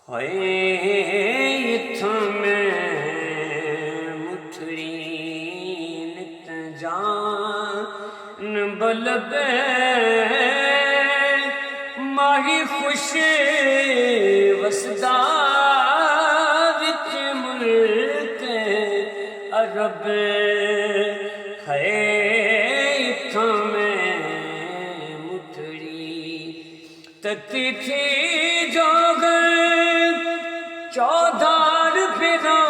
होए इत्थों में मुठड़ी नित जान बलबे माही खुश वसदा विच मुल्क अरब है इत्थों में मुठड़ी तती थी जोग 14 फिरा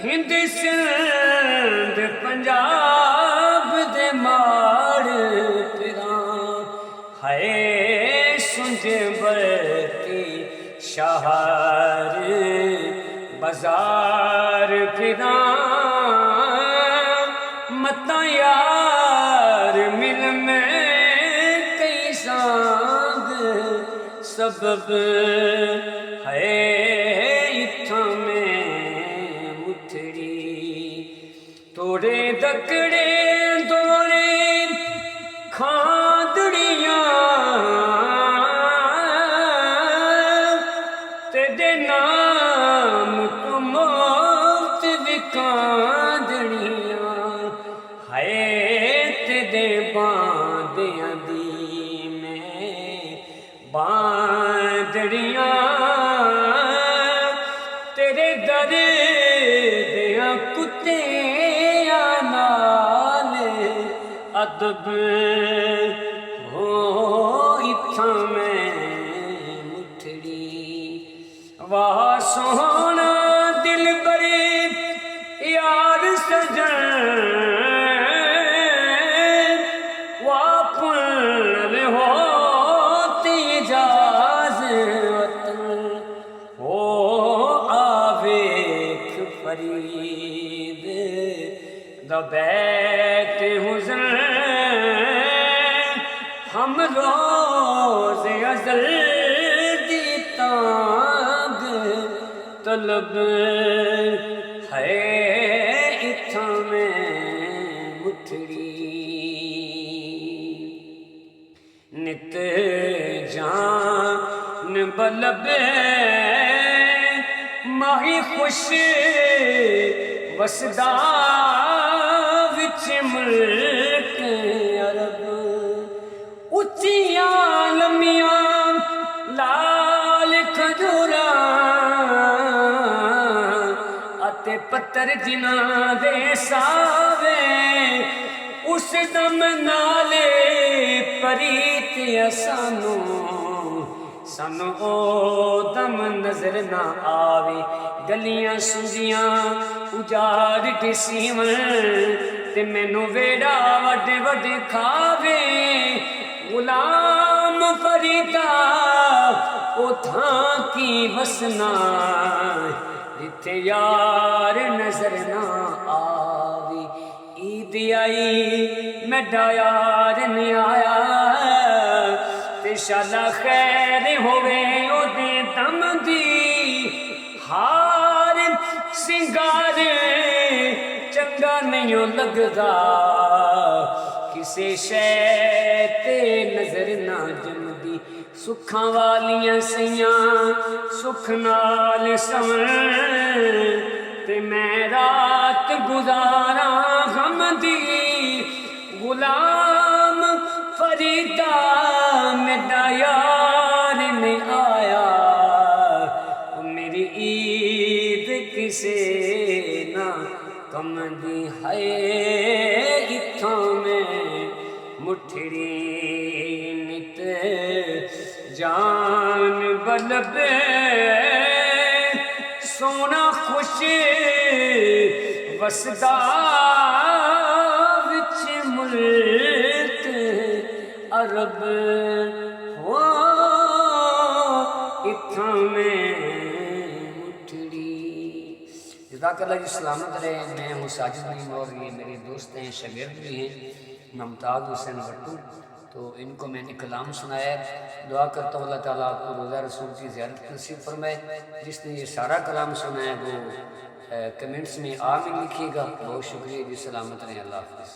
हिंद सिंध पंजाब दे माड़ फिरा है सुंझ बरती शहर बाजार फिरा मता यार मिल में कई सांग सबब है इत्थों में मुठड़ी तोड़े दकड़े दौड़े खादड़ियां तेरे नाम तो मुफ्त विकादड़ियां है तेरे बांदियां दी में बांदड़ियां तेरे दर दियां कुत्तियां नाल अदब हो इत्थों में मुठड़ी वाह सोहना दिल बरे यार सजन वाह पुल हो तेजाज वतन हो आवेख फरीद दबैत हुज़न हम रोज़ अज़ल दी तांग तलब है इत्थों में मुठड़ी नित जान बलबे माही खुश वसदा विच मुल्क अरब उच्चियां लम्मियां लाल खजूरा अते पत्थर जिन्हां दे सावे उस दम नाले परीत सानू सानू ओ दम नजर ना आवे गलियां सुंजियां उजाड़ दिसीवन ते मैनू वेड़ा वड्डे वड्डे खावे गुलाम फरीदा ओ थां की वसना जिथे यार नजर ना आवे ईद आई मैडा यार नहीं आया ते शाला खैर होवे ओदे दम दी हार सिंगार चंगा नहीं लगदा किसे शै ते नजर ना जमदी सुखां वालियां सैयां सुख नाल सवन ते मैं रात गुजारा गम दी गुलाम फरीदा मेरा यार नहीं आया मेरी ईद किसे ना कम दी है इत्थों में मुठड़ी नित जान बलबे सोना खुश वसदा विच मुल्क अरब हो इत्थों में मुठड़ी जज़ाकल्लाह जी सलामत रहे। मैं हूँ साजिद नईम और ये मेरे दोस्त हैं शागिर्द भी हैं मुमताज़ हुसैन भट्टू तो इनको मैंने कलाम सुनाया दुआ करता हूँ अल्लाह ताला आपको रोज़ा रसूल की ज़ियारत नसीब फरमाए। जिसने ये सारा कलाम सुना है वो कमेंट्स में आमीन लिखिएगा। बहुत शुक्रिया जी सलामत रहें। अल्लाह हाफ़िज़।